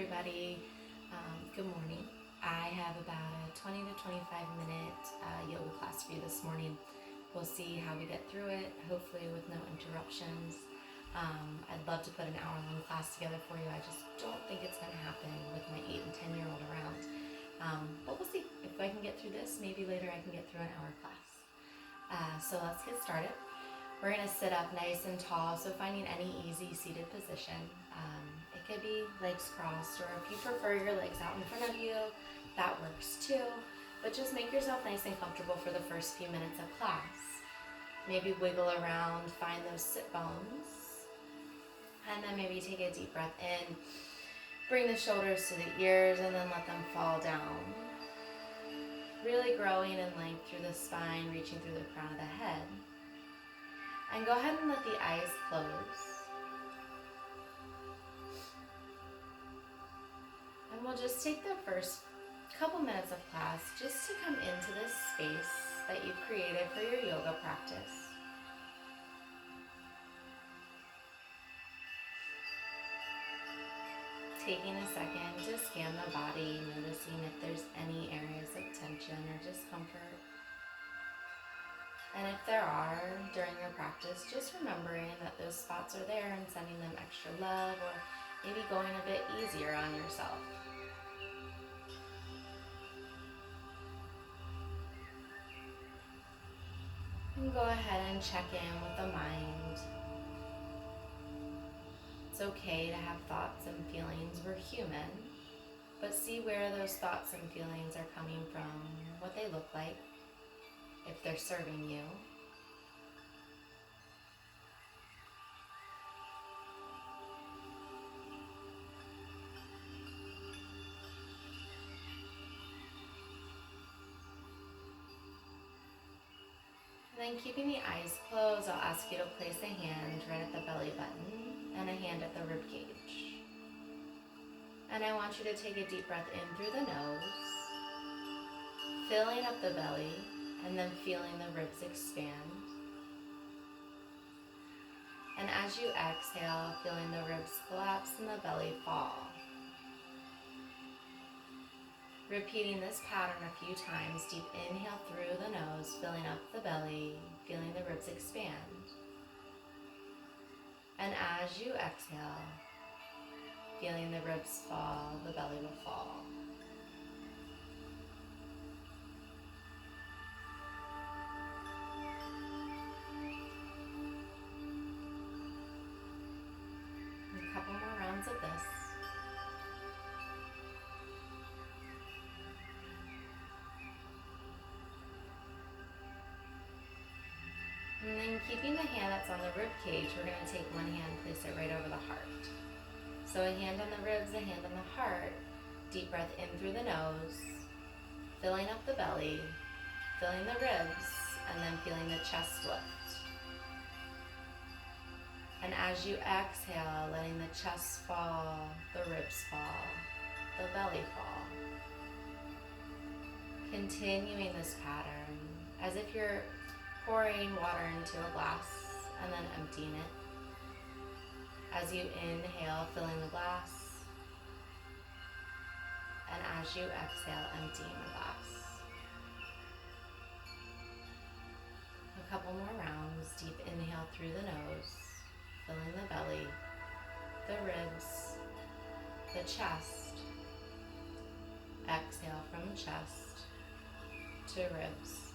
everybody. Good morning. I have about a 20 to 25 minute yoga class for you this morning. We'll see how we get through it, hopefully with no interruptions. I'd love to put an hour-long class together for you. I just don't think it's going to happen with my 8 and 10-year-old around. But we'll see. If I can get through this, maybe later I can get through an hour class. So let's get started. We're going to sit up nice and tall, so finding any easy seated position. It could be legs crossed, or if you prefer your legs out in front of you, that works too. But just make yourself nice and comfortable for the first few minutes of class. Maybe wiggle around, find those sit bones, and then maybe take a deep breath in. Bring the shoulders to the ears and then let them fall down. Really growing in length through the spine, reaching through the crown of the head. And go ahead and let the eyes close. And we'll just take the first couple minutes of class just to come into this space that you've created for your yoga practice. Taking a second to scan the body, noticing if there's any areas of tension or discomfort. And if there are, during your practice, just remembering that those spots are there and sending them extra love, or maybe going a bit easier on yourself. And go ahead and check in with the mind. It's okay to have thoughts and feelings. We're human. But see where those thoughts and feelings are coming from, what they look like, if they're serving you. And then keeping the eyes closed, I'll ask you to place a hand right at the belly button and a hand at the rib cage. And I want you to take a deep breath in through the nose, filling up the belly, and then feeling the ribs expand. And as you exhale, feeling the ribs collapse and the belly fall. Repeating this pattern a few times. Deep inhale through the nose, filling up the belly, feeling the ribs expand. And as you exhale, feeling the ribs fall, the belly will fall. And a couple more rounds of this. And then keeping the hand that's on the rib cage, we're going to take one hand, place it right over the heart. So a hand on the ribs, a hand on the heart. Deep breath in through the nose, filling up the belly, filling the ribs, and then feeling the chest lift. And as you exhale, letting the chest fall, the ribs fall, the belly fall. Continuing this pattern as if you're pouring water into a glass and then emptying it. As you inhale, filling the glass, and as you exhale, emptying the glass. A couple more rounds. Deep inhale through the nose, filling the belly, the ribs, the chest. Exhale from chest to ribs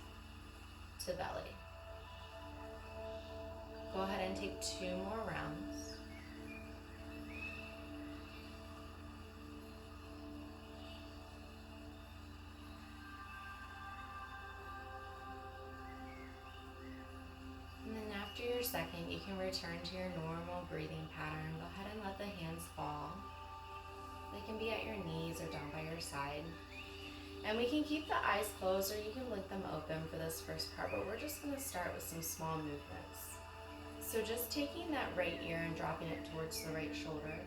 to belly. Go ahead and take 2 more rounds. And then after your second, you can return to your normal breathing pattern. Go ahead and let the hands fall. They can be at your knees or down by your side. And we can keep the eyes closed or you can blink them open for this first part, but we're just going to start with some small movements. So just taking that right ear and dropping it towards the right shoulder.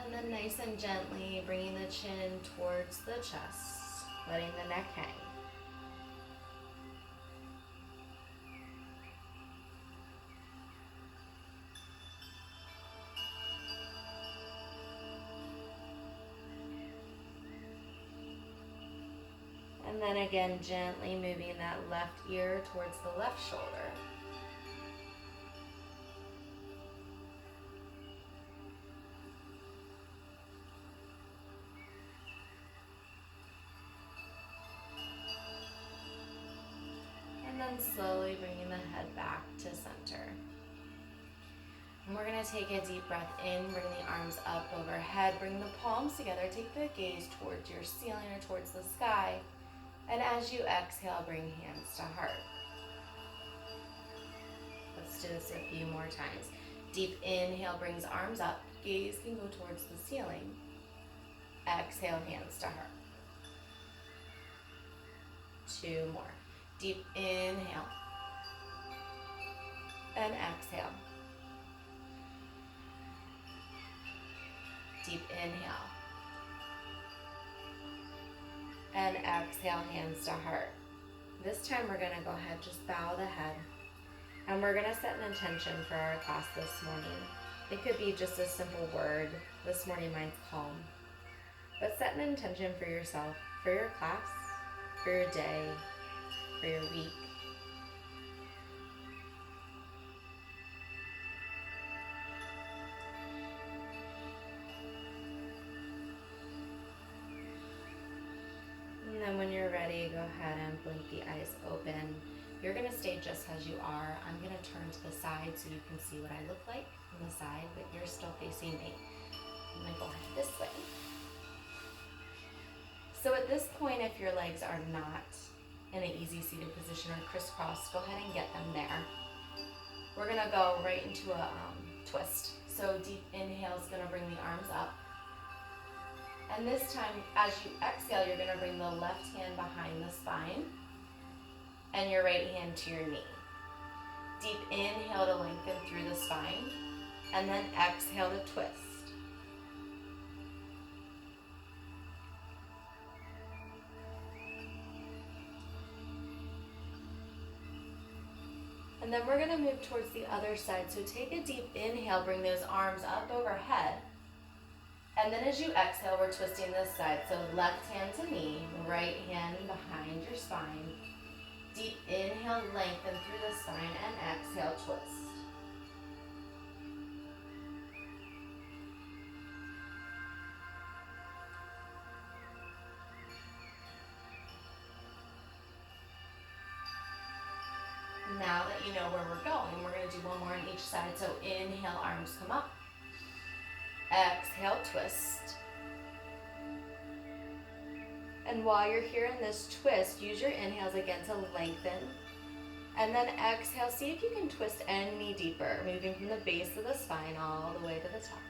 And then nice and gently bringing the chin towards the chest. letting the neck hang. And then again, gently moving that left ear towards the left shoulder. And then slowly bringing the head back to center. And we're going to take a deep breath in, bring the arms up overhead, bring the palms together, take the gaze towards your ceiling or towards the sky. And as you exhale, bring hands to heart. Let's do this a few more times. Deep inhale brings arms up, gaze can go towards the ceiling. Exhale, hands to heart. 2 more. Deep inhale. And exhale. Deep inhale. And exhale, hands to heart. This time we're going to go ahead, just bow the head. And we're going to set an intention for our class this morning. It could be just a simple word. This morning mine's calm. But set an intention for yourself, for your class, for your day, for your week. And then when you're ready, go ahead and blink the eyes open. You're going to stay just as you are. I'm going to turn to the side so you can see what I look like on the side, but you're still facing me. I'm going to go ahead this way. So at this point, if your legs are not in an easy seated position or crisscross, go ahead and get them there. We're going to go right into a twist. So deep inhale is going to bring the arms up. And this time, as you exhale, you're going to bring the left hand behind the spine and your right hand to your knee. Deep inhale to lengthen through the spine, and then exhale to twist. And then we're going to move towards the other side. So take a deep inhale, bring those arms up overhead. And then as you exhale, we're twisting this side. So left hand to knee, right hand behind your spine. Deep inhale, lengthen through the spine, and exhale, twist. Now that you know where we're going, we're going to do one more on each side. So inhale, arms come up. Exhale, twist. And while you're here in this twist, use your inhales again to lengthen. And then exhale, see if you can twist any deeper, moving from the base of the spine all the way to the top.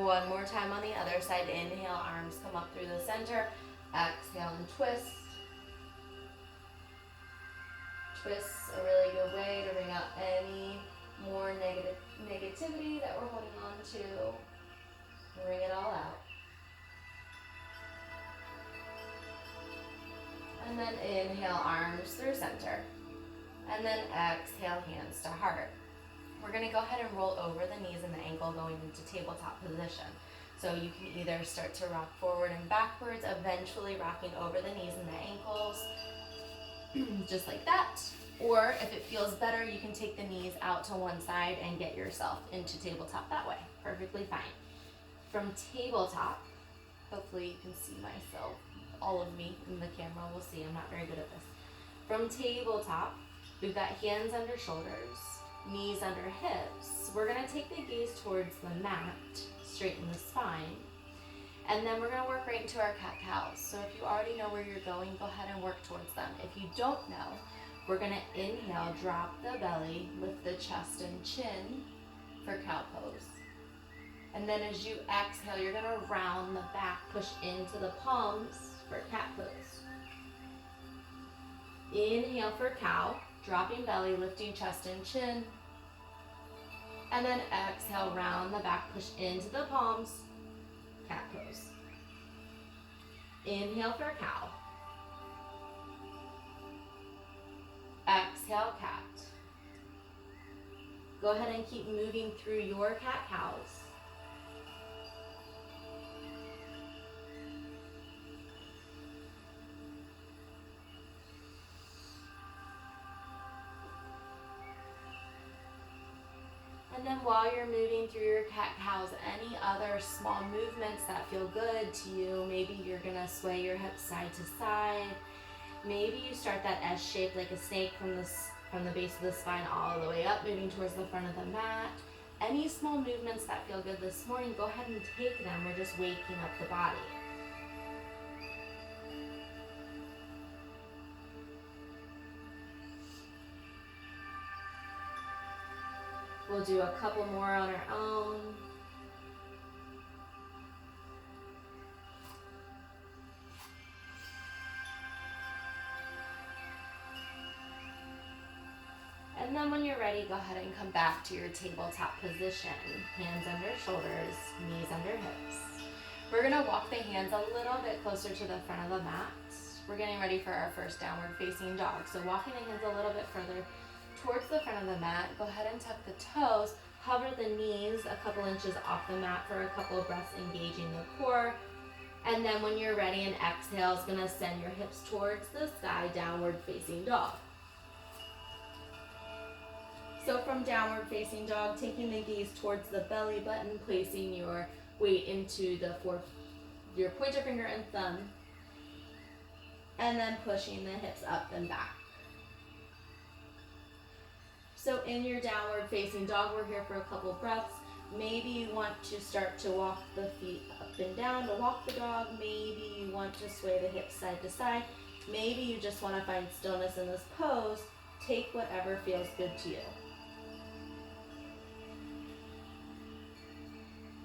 One more time on the other side. Inhale, arms come up through the center. Exhale and twist. Twists a really good way to bring out any more negativity that we're holding on to. Bring it all out. And then inhale, arms through center. And then exhale, hands to heart. We're going to go ahead and roll over the knees and the ankle going into tabletop position. So you can either start to rock forward and backwards, eventually rocking over the knees and the ankles, just like that. Or if it feels better, you can take the knees out to one side and get yourself into tabletop that way. Perfectly fine. From tabletop, hopefully you can see myself, all of me in the camera. We'll see, I'm not very good at this. From tabletop, we've got hands under shoulders, knees under hips. We're going to take the gaze towards the mat, straighten the spine, and then we're going to work right into our cat-cows. So if you already know where you're going, go ahead and work towards them. If you don't know, we're going to inhale, drop the belly, lift the chest and chin for cow pose. And then as you exhale, you're going to round the back, push into the palms for cat pose. Inhale for cow, dropping belly, lifting chest and chin. And then exhale, round the back, push into the palms. cat pose. Inhale for cow. Exhale, cat. Go ahead and keep moving through your cat-cows. And then while you're moving through your cat-cows, any other small movements that feel good to you, maybe you're gonna sway your hips side to side. Maybe you start that S shape like a snake from the base of the spine all the way up, moving towards the front of the mat. Any small movements that feel good this morning, go ahead and take them. We're just waking up the body. We'll do a couple more on our own. And then when you're ready, go ahead and come back to your tabletop position. Hands under shoulders, knees under hips. We're gonna walk the hands a little bit closer to the front of the mat. We're getting ready for our first downward facing dog. So walking the hands a little bit further towards the front of the mat. Go ahead and tuck the toes. Hover the knees a couple inches off the mat for a couple of breaths, engaging the core. And then when you're ready, an exhale is gonna send your hips towards the sky, downward facing dog. So from downward facing dog, taking the gaze towards the belly button, placing your weight into your pointer finger and thumb, and then pushing the hips up and back. So in your downward facing dog, we're here for a couple breaths. Maybe you want to start to walk the feet up and down to walk the dog. Maybe you want to sway the hips side to side. Maybe you just want to find stillness in this pose. Take whatever feels good to you.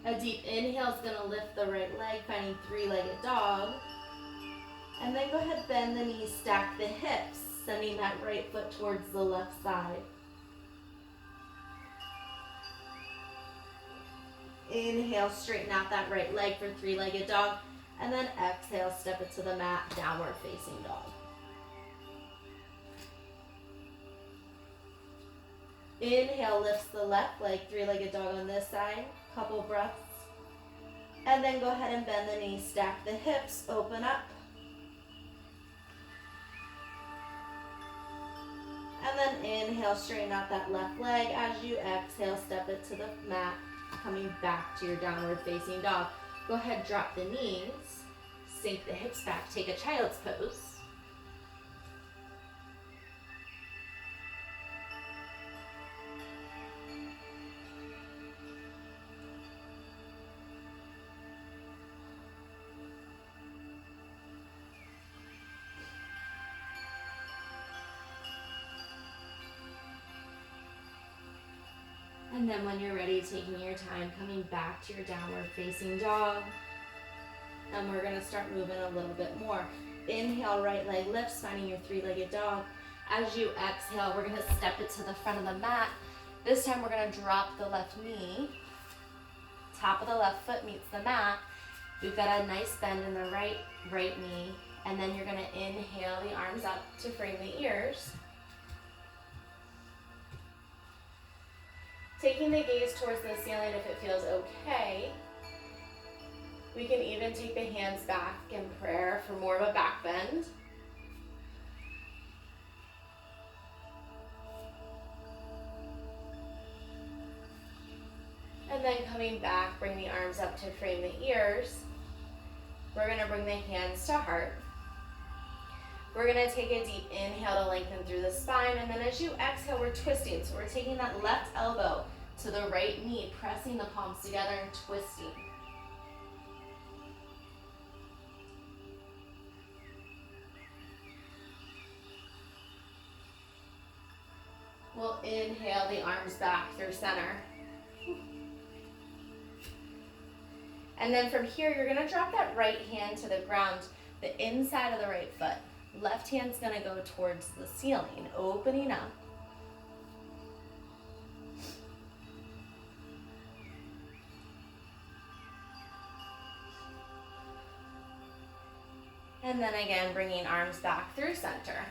A deep inhale is going to lift the right leg, finding three-legged dog. And then go ahead, bend the knees, stack the hips, sending that right foot towards the left side. Inhale, straighten out that right leg for three-legged dog. And then exhale, step it to the mat, downward facing dog. Inhale, lifts the left leg, three-legged dog on this side. Couple breaths. And then go ahead and bend the knees, stack the hips, open up. And then inhale, straighten out that left leg. As you exhale, step it to the mat, coming back to your downward facing dog. Go ahead, drop the knees, sink the hips back, take a child's pose. And then when you're ready, taking your time, coming back to your downward facing dog. And we're gonna start moving a little bit more. Inhale, right leg lifts, finding your three-legged dog. As you exhale, we're gonna step it to the front of the mat. This time we're gonna drop the left knee. Top of the left foot meets the mat. We've got a nice bend in the right knee. And then you're gonna inhale the arms up to frame the ears. Taking the gaze towards the ceiling if it feels okay. We can even take the hands back in prayer for more of a back bend. And then coming back, bring the arms up to frame the ears. We're going to bring the hands to heart. We're going to take a deep inhale to lengthen through the spine, and then as you exhale, we're twisting. So we're taking that left elbow to the right knee, pressing the palms together and twisting. We'll inhale the arms back through center. And then from here, you're going to drop that right hand to the ground, the inside of the right foot. Left hand's gonna go towards the ceiling, opening up. And then again, bringing arms back through center.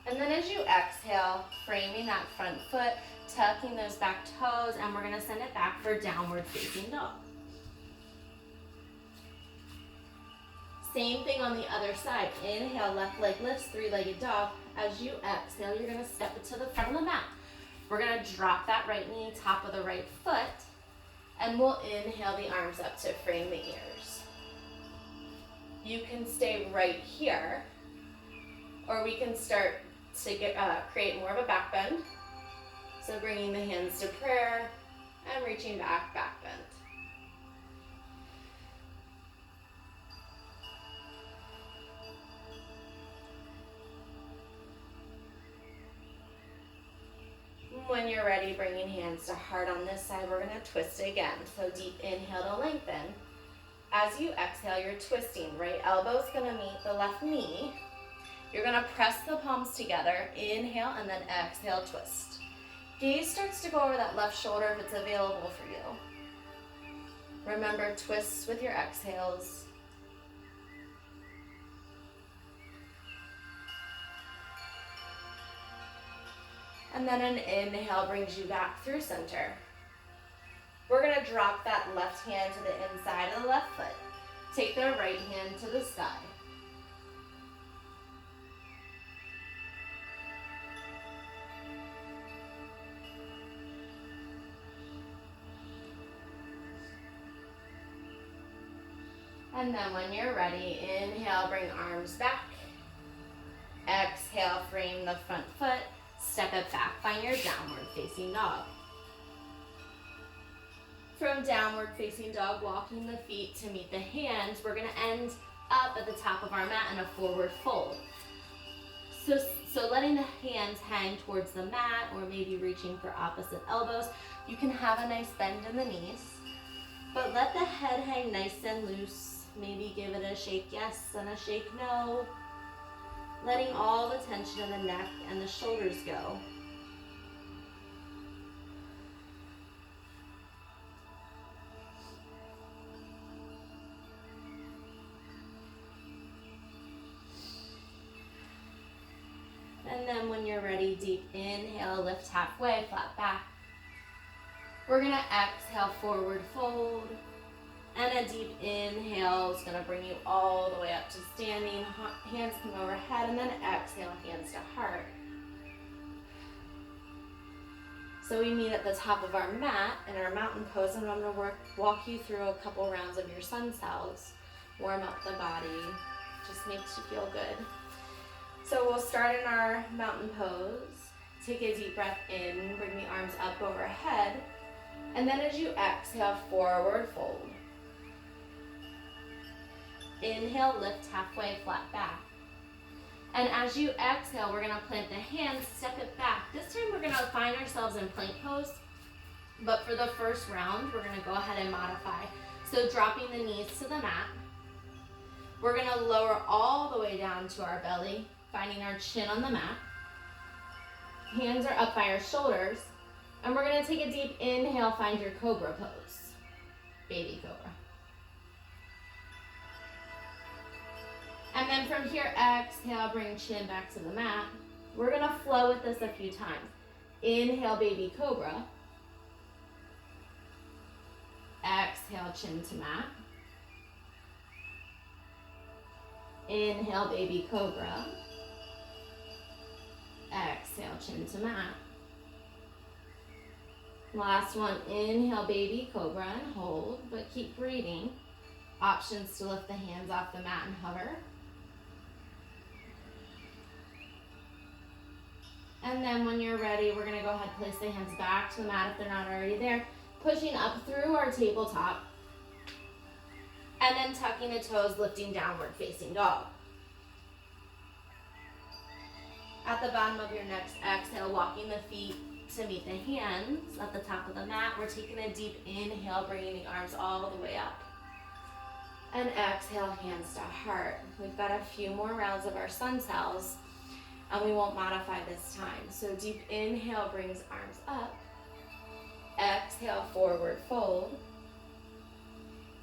And then as you exhale, framing that front foot, tucking those back toes, and we're gonna send it back for downward facing dog. Same thing on the other side. Inhale, left leg lifts, three-legged dog. As you exhale, you're gonna step it to the front of the mat. We're gonna drop that right knee, top of the right foot, and we'll inhale the arms up to frame the ears. You can stay right here, or we can start to create more of a back bend. So bringing the hands to prayer and reaching back, back bend. When you're ready, bringing hands to heart on this side, we're gonna twist again. So deep inhale to lengthen. As you exhale, you're twisting. Right elbow's gonna meet the left knee. You're gonna press the palms together, inhale, and then exhale, twist. Gaze starts to go over that left shoulder if it's available for you. Remember, twists with your exhales. And then an inhale brings you back through center. We're gonna drop that left hand to the inside of the left foot. Take the right hand to the sky. And then when you're ready, inhale, bring arms back. Exhale, frame the front foot. Step it back, find your downward facing dog. From downward facing dog, walking the feet to meet the hands, we're gonna end up at the top of our mat in a forward fold. So letting the hands hang towards the mat or maybe reaching for opposite elbows. You can have a nice bend in the knees, but let the head hang nice and loose. Maybe give it a shake yes and a shake no. Letting all the tension in the neck and the shoulders go. And then when you're ready, deep inhale, lift halfway, flat back. We're gonna exhale, forward fold. And a deep inhale is going to bring you all the way up to standing. Hands come overhead, and then exhale, hands to heart. So we meet at the top of our mat in our mountain pose, and I'm going to walk you through a couple rounds of your sun cells. Warm up the body, just makes you feel good. So we'll start in our mountain pose. Take a deep breath in, bring the arms up overhead, and then as you exhale, forward fold. Inhale, lift halfway, flat back. And as you exhale, we're gonna plant the hands, step it back. This time we're gonna find ourselves in plank pose, but for the first round, we're gonna go ahead and modify. So dropping the knees to the mat. We're gonna lower all the way down to our belly, finding our chin on the mat. Hands are up by our shoulders, and we're gonna take a deep inhale, find your cobra pose, baby cobra. And then from here, exhale, bring chin back to the mat. We're gonna flow with this a few times. Inhale, baby cobra. Exhale, chin to mat. Inhale, baby cobra. Exhale, chin to mat. Last one, inhale, baby cobra, and hold, but keep breathing. Options to lift the hands off the mat and hover. And then when you're ready, we're gonna go ahead and place the hands back to the mat if they're not already there, pushing up through our tabletop, and then tucking the toes, lifting downward facing dog. At the bottom of your next exhale, walking the feet to meet the hands at the top of the mat. We're taking a deep inhale, bringing the arms all the way up. And exhale, hands to heart. We've got a few more rounds of our sun cells, and we won't modify this time. So deep inhale brings arms up. Exhale, forward fold.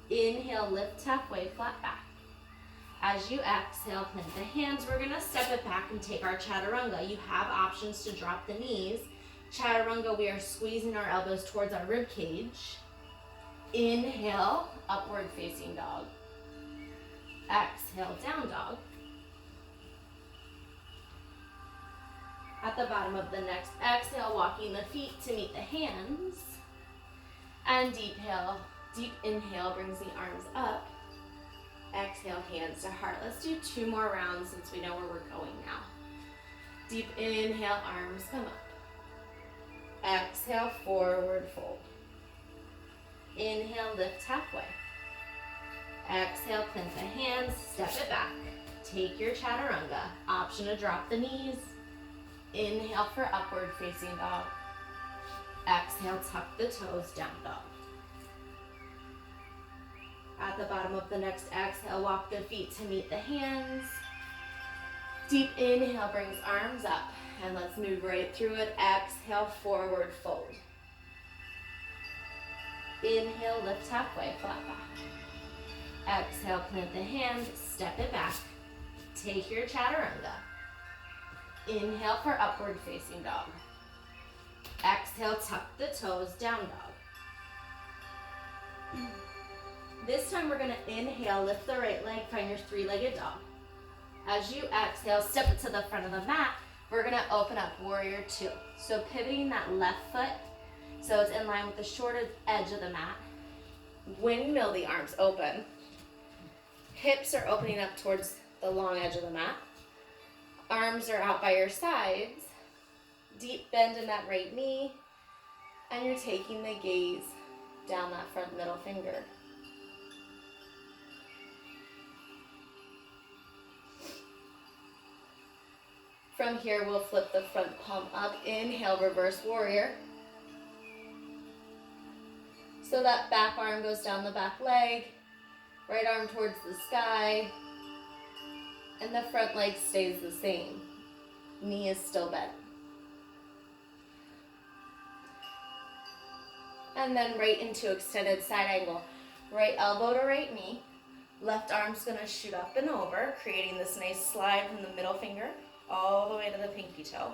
Inhale, lift halfway, flat back. As you exhale, plant the hands. We're gonna step it back and take our chaturanga. You have options to drop the knees. Chaturanga, we are squeezing our elbows towards our rib cage. Inhale, upward facing dog. Exhale, down dog. At the bottom of the next exhale, walking the feet to meet the hands. And deep inhale brings the arms up. Exhale, hands to heart. Let's do 2 more rounds since we know where we're going now. Deep inhale, arms come up. Exhale, forward fold. Inhale, lift halfway. Exhale, plant the hands, step it back. Take your chaturanga. Option to drop the knees. Inhale for upward facing dog. Exhale, tuck the toes, down dog. At the bottom of the next exhale, walk the feet to meet the hands. Deep inhale brings arms up. And let's move right through it. Exhale, forward fold. Inhale, lift halfway, flat back. Exhale, plant the hands, step it back. Take your chaturanga. Inhale for upward facing dog. Exhale, tuck the toes, down dog. This time we're gonna inhale, lift the right leg, find your 3-legged dog. As you exhale, step it to the front of the mat. We're gonna open up warrior 2. So pivoting that left foot so it's in line with the shorter edge of the mat. Windmill the arms open. Hips are opening up towards the long edge of the mat. Arms are out by your sides. Deep bend in that right knee. And you're taking the gaze down that front middle finger. From here, we'll flip the front palm up. Inhale, reverse warrior. So that back arm goes down the back leg, right arm towards the sky, and the front leg stays the same. Knee is still bent. And then right into extended side angle. Right elbow to right knee. Left arm's gonna shoot up and over, creating this nice slide from the middle finger all the way to the pinky toe.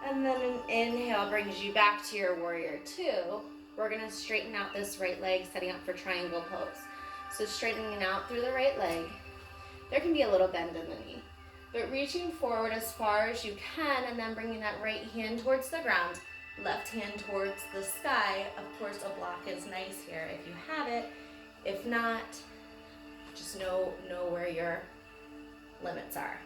And then an inhale brings you back to your warrior 2. We're gonna straighten out this right leg, setting up for triangle pose. So straightening out through the right leg. There can be a little bend in the knee, but reaching forward as far as you can and then bringing that right hand towards the ground, left hand towards the sky. Of course, a block is nice here if you have it. If not, just know where your limits are.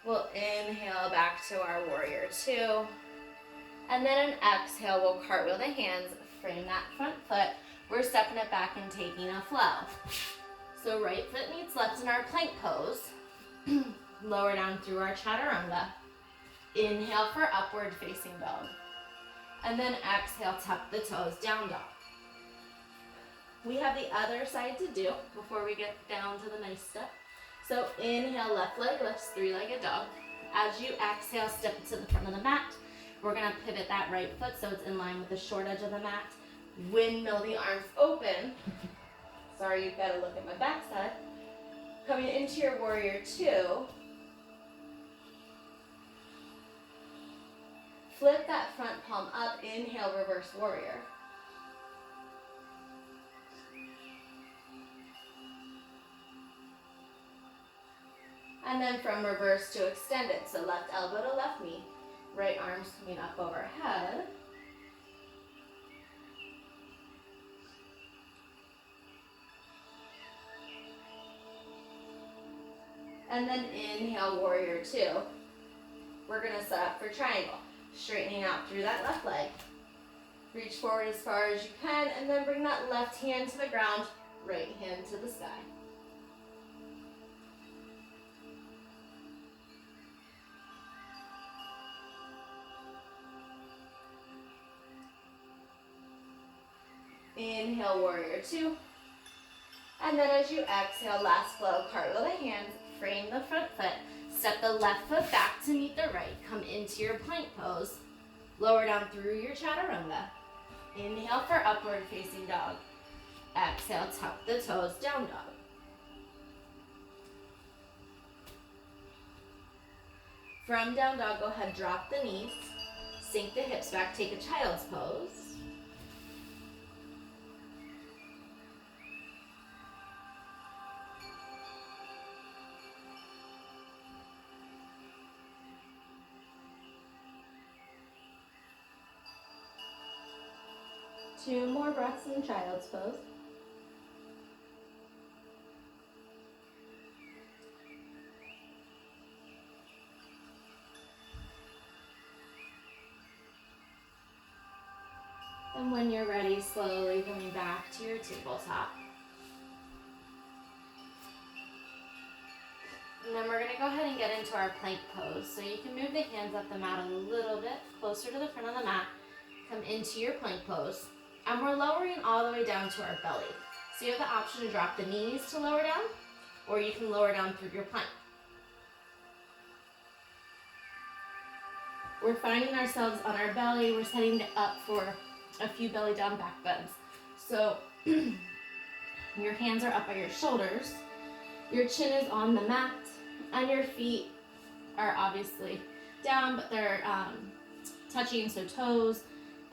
We'll inhale back to our warrior 2. And then an exhale, we'll cartwheel the hands, frame that front foot. We're stepping it back and taking a flow. So right foot meets left in our plank pose. Lower down through our chaturanga. Inhale for upward facing dog. And then exhale, tuck the toes, down dog. We have the other side to do before we get down to the nice step. So inhale, left leg lifts, 3-legged dog. As you exhale, step it to the front of the mat. We're gonna pivot that right foot so it's in line with the short edge of the mat. Windmill the arms open. Sorry, you've gotta look at my backside. Coming into your warrior 2. Flip that front palm up, inhale, reverse warrior. And then from reverse to extended, so left elbow to left knee, right arm's coming up overhead. And then inhale, warrior 2. We're gonna set up for triangle, straightening out through that left leg. Reach forward as far as you can, and then bring that left hand to the ground, right hand to the sky. Inhale, warrior two. And then as you exhale, last flow, cartwheel the hands, frame the front foot, step the left foot back to meet the right, come into your plank pose, lower down through your chaturanga. Inhale for upward facing dog. Exhale, tuck the toes, down dog. From down dog, go ahead, drop the knees, sink the hips back, take a child's pose. Two more breaths in child's pose. And when you're ready, slowly coming back to your tabletop. And then we're going to go ahead and get into our plank pose. So you can move the hands up the mat a little bit closer to the front of the mat. Come into your plank pose. And we're lowering all the way down to our belly. So you have the option to drop the knees to lower down, or you can lower down through your plank. We're finding ourselves on our belly. We're setting up for a few belly down back bends. So your hands are up by your shoulders. Your chin is on the mat, and your feet are obviously down, but they're touching, so toes,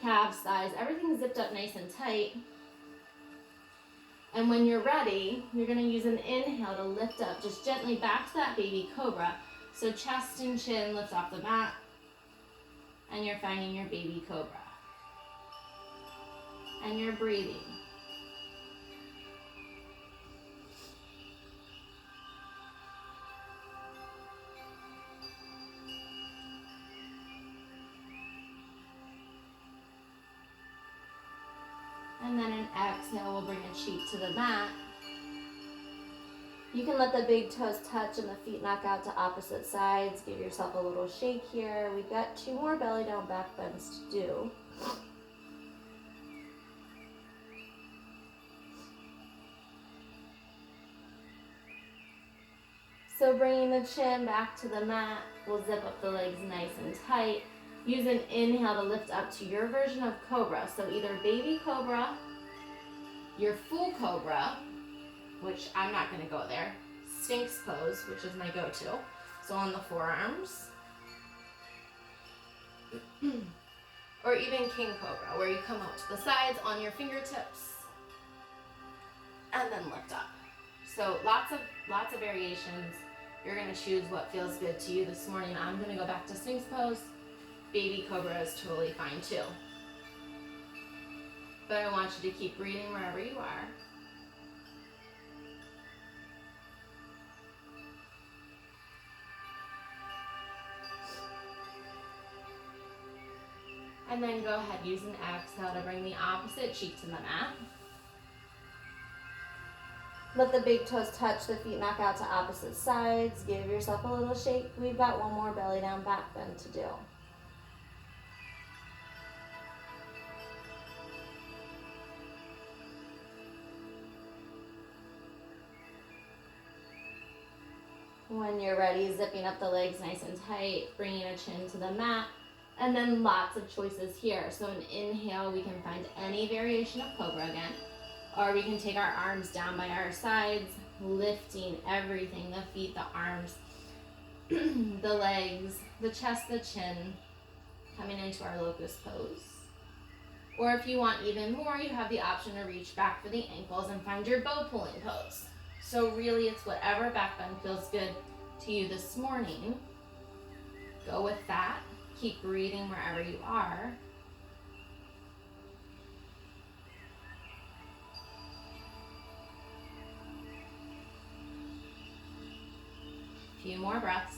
calves, thighs, everything's zipped up nice and tight. And when you're ready, you're going to use an inhale to lift up just gently back to that baby cobra. So chest and chin lift off the mat, and you're finding your baby cobra. And you're breathing. And then an exhale, we'll bring a cheek to the mat. You can let the big toes touch and the feet knock out to opposite sides. Give yourself a little shake here. We've got two more belly down back bends to do. So bringing the chin back to the mat, we'll zip up the legs nice and tight. Use an inhale to lift up to your version of cobra. So either baby cobra, your full cobra, which I'm not going to go there, Sphinx pose, which is my go-to. So on the forearms. Or even king cobra, where you come out to the sides on your fingertips and then lift up. So lots of variations. You're going to choose what feels good to you this morning. I'm going to go back to Sphinx pose. Baby cobra is totally fine too. But I want you to keep breathing wherever you are. And then go ahead, use an exhale to bring the opposite cheek to the mat. Let the big toes touch, the feet knock out to opposite sides. Give yourself a little shake. We've got one more belly down back bend to do. When you're ready, zipping up the legs nice and tight, bringing a chin to the mat, and then lots of choices here. So an inhale, we can find any variation of cobra again, or we can take our arms down by our sides, lifting everything, the feet, the arms, the legs, the chest, the chin, coming into our locust pose. Or if you want even more, you have the option to reach back for the ankles and find your bow pulling pose. So really, it's whatever back bend feels good to you this morning. Go with that. Keep breathing wherever you are. A few more breaths.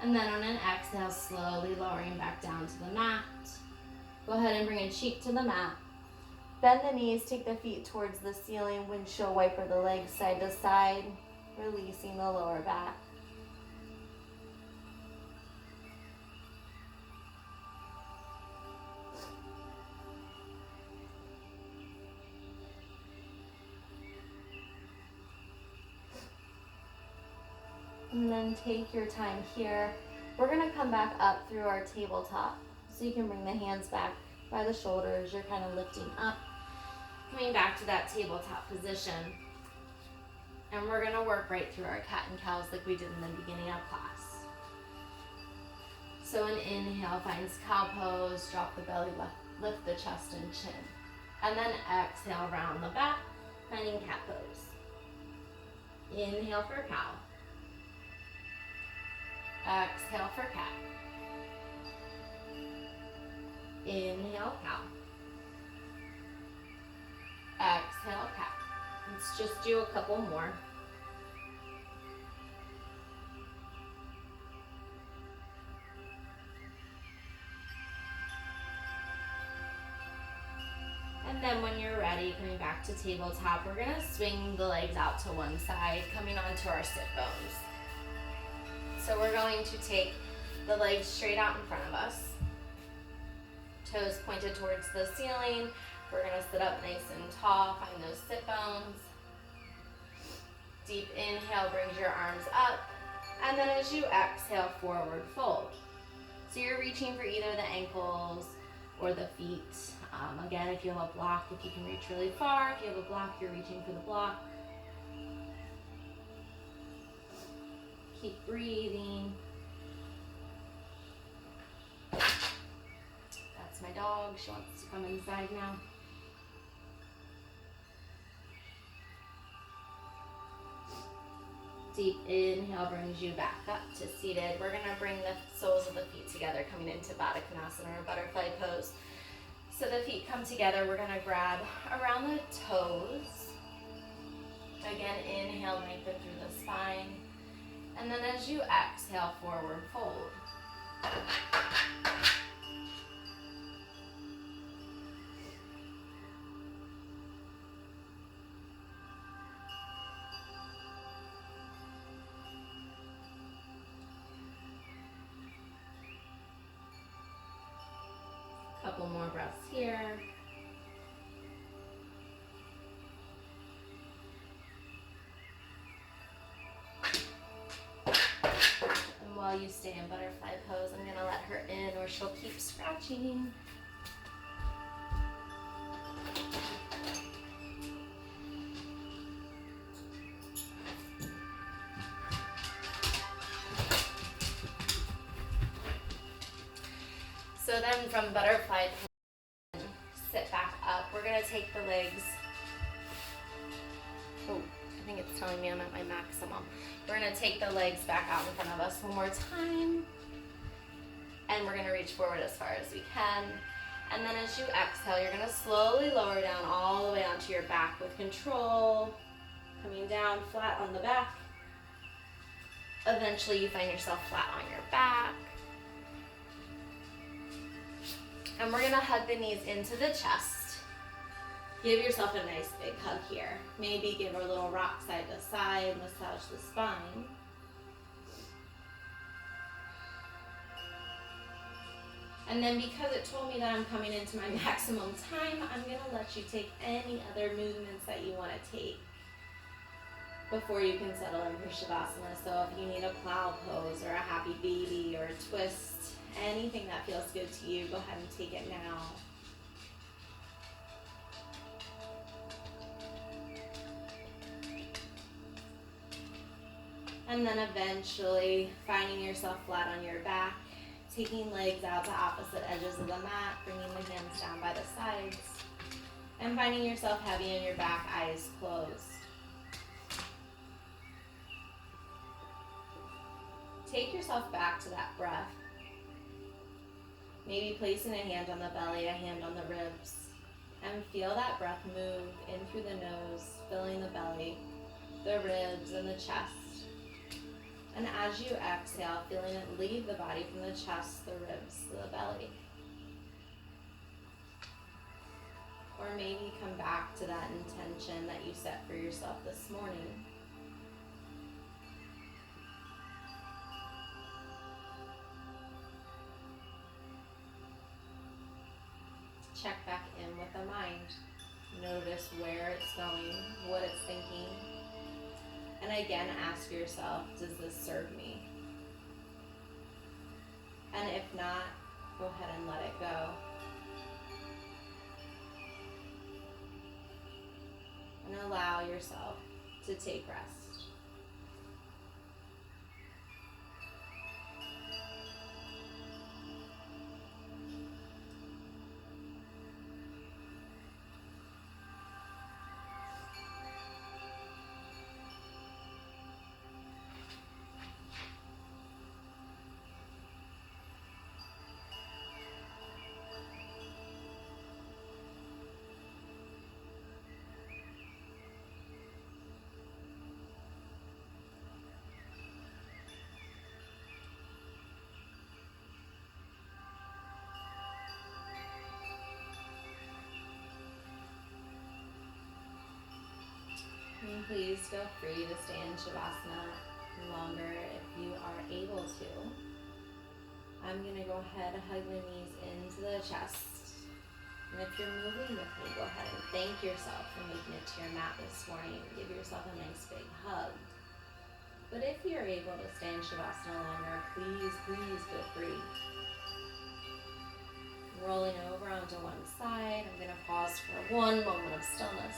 And then on an exhale, slowly lowering back down to the mat. Go ahead and bring a cheek to the mat. Bend the knees, take the feet towards the ceiling, windshield wiper the legs side to side, releasing the lower back. And then take your time here. We're gonna come back up through our tabletop. So you can bring the hands back by the shoulders. You're kind of lifting up, coming back to that tabletop position. And we're gonna work right through our cat and cows like we did in the beginning of class. So an inhale finds cow pose, drop the belly, lift the chest and chin. And then exhale, round the back, finding cat pose. Inhale for cow. Exhale for cat. Inhale, cow. Exhale, cat. Let's just do a couple more. And then when you're ready, coming back to tabletop, we're gonna swing the legs out to one side, coming onto our sit bones. So we're going to take the legs straight out in front of us. Toes pointed towards the ceiling. We're gonna sit up nice and tall, find those sit bones. Deep inhale brings your arms up. And then as you exhale, forward fold. So you're reaching for either the ankles or the feet. Again, if you have a block, if you can reach really far. If you have a block, you're reaching for the block. Keep breathing. That's my dog. She wants to come inside now. Deep inhale brings you back up to seated. We're gonna bring the soles of the feet together, coming into Baddha Konasana or butterfly pose. So the feet come together. We're gonna grab around the toes. Again, inhale, lengthen through the spine. And then as you exhale, forward fold. Couple more breaths here. And while you stay in butterfly pose, I'm gonna let her in or she'll keep scratching. So then from butterfly pose, sit back up. We're gonna take the legs. Oh, I think it's telling me I'm at my maximum. We're gonna take the legs back out in front of us one more time. And we're gonna reach forward as far as we can. And then as you exhale, you're gonna slowly lower down all the way onto your back with control. Coming down flat on the back. Eventually you find yourself flat on your back. And we're gonna hug the knees into the chest. Give yourself a nice big hug here. Maybe give a little rock side to side, massage the spine. And then because it told me that I'm coming into my maximum time, I'm gonna let you take any other movements that you wanna take before you can settle in for Shavasana. So if you need a plow pose or a happy baby or a twist, anything that feels good to you, go ahead and take it now. And then eventually finding yourself flat on your back, taking legs out to opposite edges of the mat, bringing the hands down by the sides, and finding yourself heavy on your back, eyes closed. Take yourself back to that breath. Maybe placing a hand on the belly, a hand on the ribs, and feel that breath move in through the nose, filling the belly, the ribs, and the chest. And as you exhale, feeling it leave the body from the chest, the ribs, to the belly. Or maybe come back to that intention that you set for yourself this morning. Check back in with the mind. Notice where it's going, what it's thinking. And again, ask yourself, does this serve me? And if not, go ahead and let it go. And allow yourself to take rest. And please feel free to stay in Shavasana longer if you are able to. I'm going to go ahead and hug my knees into the chest. And if you're moving with me, go ahead and thank yourself for making it to your mat this morning. Give yourself a nice big hug. But if you're able to stay in Shavasana longer, please feel free. Rolling over onto one side. I'm going to pause for one moment of stillness.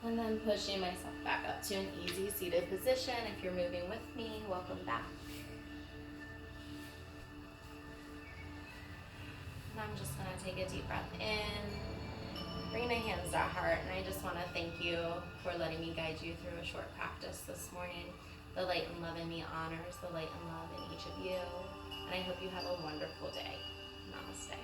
And then pushing myself back up to an easy seated position. If you're moving with me, welcome back. And I'm just going to take a deep breath in, bring my hands to our heart, and I just want to thank you for letting me guide you through a short practice this morning. The light and love in me honors the light and love in each of you, and I hope you have a wonderful day. Namaste.